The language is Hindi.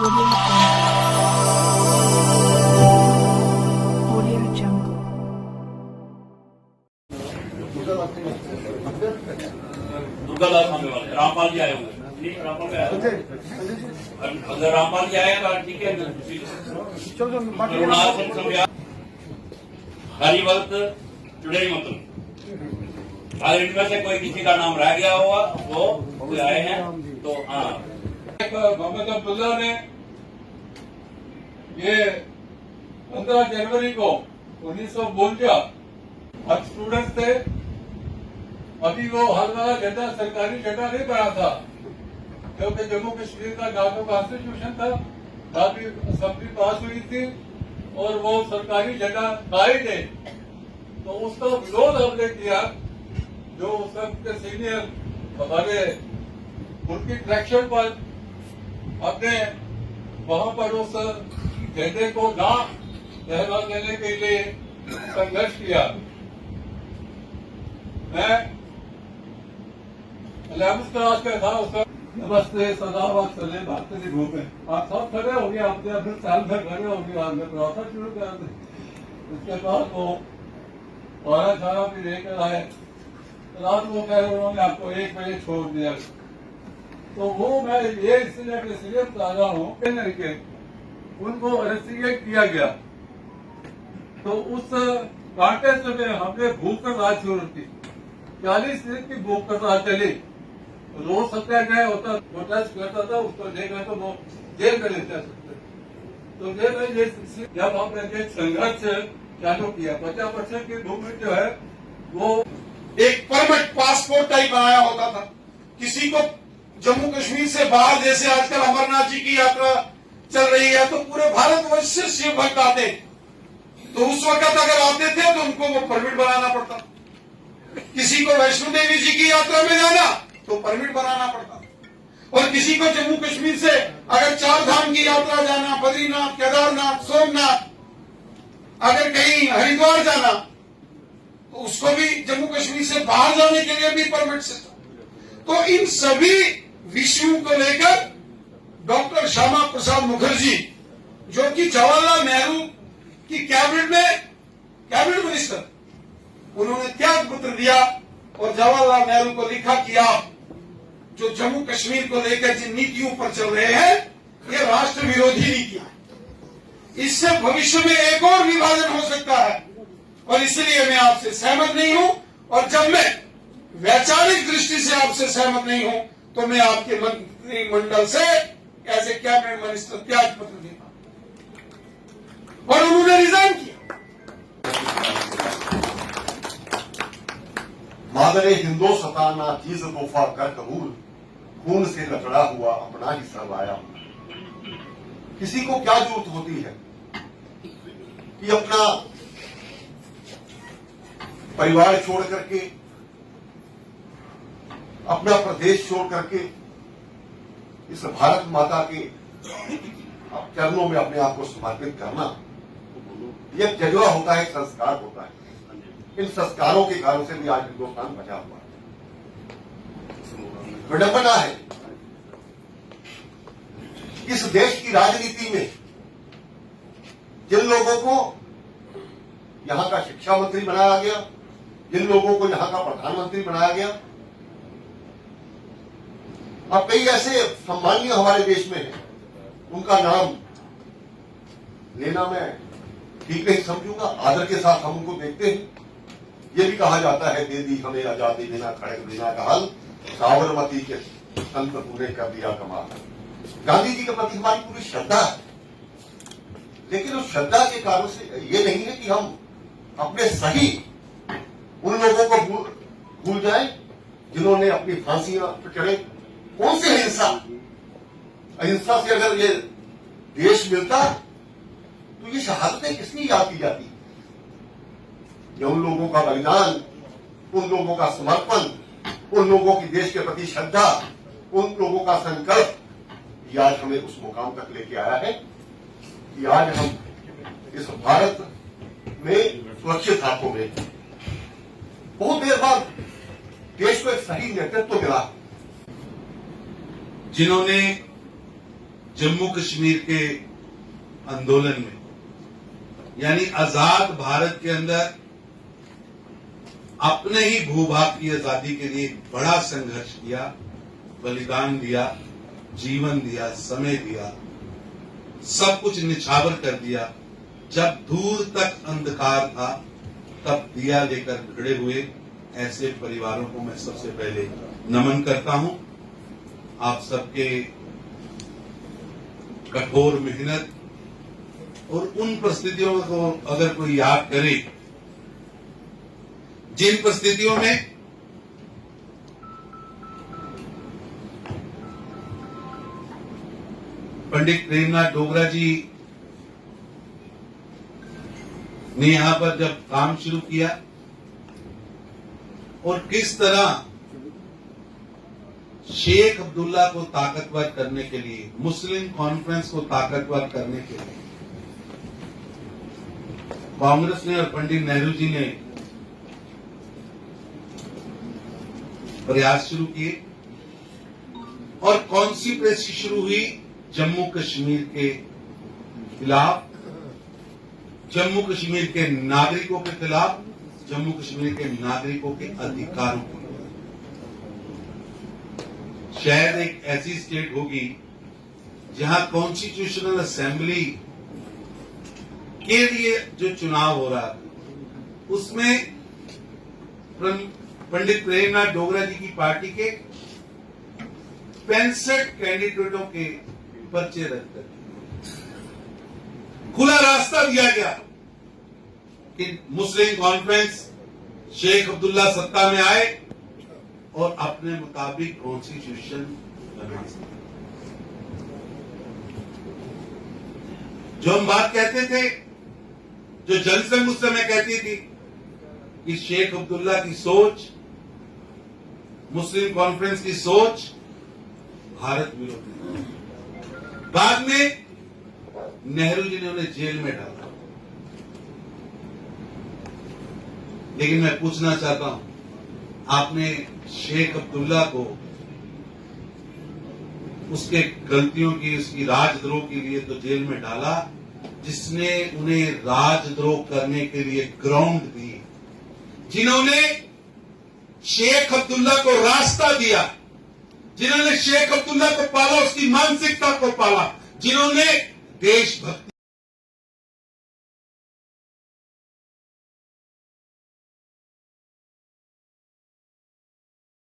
Audio Jungle. दुर्गा दास सामने वाले रामपाल जी आए होंगे। नहीं, रामपाल भी आए होंगे। अगर रामपाल जी आएगा तो ठीक है। अरुणाचल समया हरिवंत चुड़ैल मंत्र। अगर इनमें से कोई किसी का नाम रह गया होगा वो कोई आए हैं तो हाँ। मोहम्मद अब्दुल्ला ने ये 15 जनवरी को 1952 आज स्टूडेंट्स थे। अभी वो हाल वाला झंडा सरकारी झंडा नहीं बना था क्योंकि जम्मू कश्मीर का नागरिक कॉन्स्टिट्यूशन था। अभी असेंबली पास हुई थी और वो सरकारी झंडा था ही नहीं, तो उसका विरोध हमने किया। जो उस वक्त के सीनियर हमारे उनकी ट्रैक्शन पर अपने वहां पर उस झंडे को ना लहरा देने के लिए संघर्ष किया। मैं 11th क्लास का था उस वक्त। नमस्ते सदावत चले भागते नहीं घूमे। आप सब खड़े हो गए, आपने अपने साल में खड़े हो गए, आपने प्रार्थना शुरू कर दी। उसके बाद वो औरत खाना भी लेकर आए। रात को कह रहे उन्होंने आपको 1 बजे छोड़ दिया। तो वो मैं ये इसलिए बता रहा हूँ कि उनको अरेस्टिगेट किया गया। तो उस कांटेस्ट में हमने भूख हड़ताल शुरू की। 40 दिन की भूख हड़ताल चली। रोज सत्याग्रह होता, प्रोटेस्ट करता था, उसको देखा तो वो जेल में ले जा सकते। तो जब हमने ये संघर्ष चालू किया, 50% की मूवमेंट जो है वो एक परमिट पासपोर्ट टाइप बनाया होता था। किसी को जम्मू कश्मीर से बाहर, जैसे आजकल अमरनाथ जी की यात्रा चल रही है, तो पूरे भारतवर्ष से शिव भक्त आते, तो उस वक्त अगर आते थे तो उनको वो परमिट बनाना पड़ता। किसी को वैष्णो देवी जी की यात्रा में जाना तो परमिट बनाना पड़ता। और किसी को जम्मू कश्मीर से अगर 4 धाम की यात्रा जाना, बद्रीनाथ, केदारनाथ, सोमनाथ, अगर कहीं हरिद्वार जाना, तो उसको भी जम्मू कश्मीर से बाहर जाने के लिए भी परमिट सिस्टम। तो इन सभी विषयों को लेकर डॉक्टर श्यामा प्रसाद मुखर्जी, जो कि जवाहरलाल नेहरू की कैबिनेट मिनिस्टर, उन्होंने त्याग पत्र दिया और जवाहरलाल नेहरू को लिखा कि आप जो जम्मू कश्मीर को लेकर जिन नीतियों पर चल रहे हैं, ये राष्ट्र विरोधी नीतियां हैं। इससे भविष्य में एक और विभाजन हो सकता है और इसलिए मैं आपसे सहमत नहीं हूं। और जब मैं वैचारिक दृष्टि से आपसे सहमत नहीं हूं तो मैं आपके मंत्रिमंडल से एज ए कैबिनेट मिनिस्टर त्याग पत्र देता हूं। और उन्होंने रिजाइन किया। मादरे हिंदोस्तान ना चीज तोहफा कर कबूल, खून से लचड़ा हुआ अपना ही सरवाया। किसी को क्या जरूरत होती है कि अपना परिवार छोड़ करके, अपना प्रदेश छोड़ करके इस भारत माता के चरणों में अपने आप को समर्पित करना, यह जज्बा होता है, संस्कार होता है। इन संस्कारों के कारण से भी आज हिंदुस्तान बचा हुआ है। विडंबना है इस देश की राजनीति में जिन लोगों को यहां का शिक्षा मंत्री बनाया गया, जिन लोगों को यहां का प्रधानमंत्री बनाया गया, अब कई ऐसे सम्मानीय हमारे देश में हैं, उनका नाम लेना मैं ठीक नहीं समझूंगा। आदर के साथ हम उनको देखते हैं। ये भी कहा जाता है, दे दी हमें आजादी बिना खड़क बिना का हल, साबरमती के संत तूने कर दिया कमाल। गांधी जी के प्रति हमारी पूरी श्रद्धा है, लेकिन उस श्रद्धा के कारण से ये नहीं है कि हम अपने सही उन लोगों को भूल जाएं जिन्होंने अपनी फांसियां पर चढ़े। कौन सी अहिंसा से अगर ये देश मिलता तो ये शहादतें किसकी याद की जाती? ये उन लोगों का बलिदान, उन लोगों का समर्पण, उन लोगों की देश के प्रति श्रद्धा, उन लोगों का संकल्प, ये आज हमें उस मुकाम तक लेके आया है कि आज हम इस भारत में सुरक्षित हाथों में, बहुत देर बाद देश को एक सही नेतृत्व मिला। जिन्होंने जम्मू कश्मीर के आंदोलन में, यानी आजाद भारत के अंदर अपने ही भूभाग की आजादी के लिए बड़ा संघर्ष किया, बलिदान दिया, जीवन दिया, समय दिया, सब कुछ निछावर कर दिया। जब दूर तक अंधकार था तब दिया लेकर खड़े हुए ऐसे परिवारों को मैं सबसे पहले नमन करता हूं। आप सबके कठोर मेहनत और उन परिस्थितियों को अगर कोई याद करे जिन परिस्थितियों में पंडित प्रेमनाथ डोगरा जी ने यहां पर जब काम शुरू किया और किस तरह शेख अब्दुल्ला को ताकतवर करने के लिए, मुस्लिम कॉन्फ्रेंस को ताकतवर करने के लिए कांग्रेस ने और पंडित नेहरू जी ने प्रयास शुरू किए और कॉन्स्पिरेसी शुरू हुई जम्मू कश्मीर के खिलाफ, जम्मू कश्मीर के नागरिकों के खिलाफ, जम्मू कश्मीर के नागरिकों के अधिकारों के खिलाफ। शायद एक ऐसी स्टेट होगी जहां कॉन्स्टिट्यूशनल असेंबली के लिए जो चुनाव हो रहा है उसमें पंडित प्रेमनाथ डोगरा जी की पार्टी के 65 कैंडिडेटों के पर्चे रद्द कर दिए। खुला रास्ता दिया गया कि मुस्लिम कॉन्फ्रेंस, शेख अब्दुल्ला सत्ता में आए और अपने मुताबिक कॉन्स्टिट्यूशन बना सके। जो हम बात कहते थे, जो जनसंघ उस समय कहती थी कि शेख अब्दुल्ला की सोच, मुस्लिम कॉन्फ्रेंस की सोच भारत विरोधी, बाद में नेहरू जी ने उन्हें जेल में डाला। लेकिन मैं पूछना चाहता हूं, आपने शेख अब्दुल्ला को उसके गलतियों की, उसकी राजद्रोह के लिए तो जेल में डाला, जिसने उन्हें राजद्रोह करने के लिए ग्राउंड दी, जिन्होंने शेख अब्दुल्ला को रास्ता दिया, जिन्होंने शेख अब्दुल्ला को पाला, उसकी मानसिकता को पाला, जिन्होंने देशभक्ति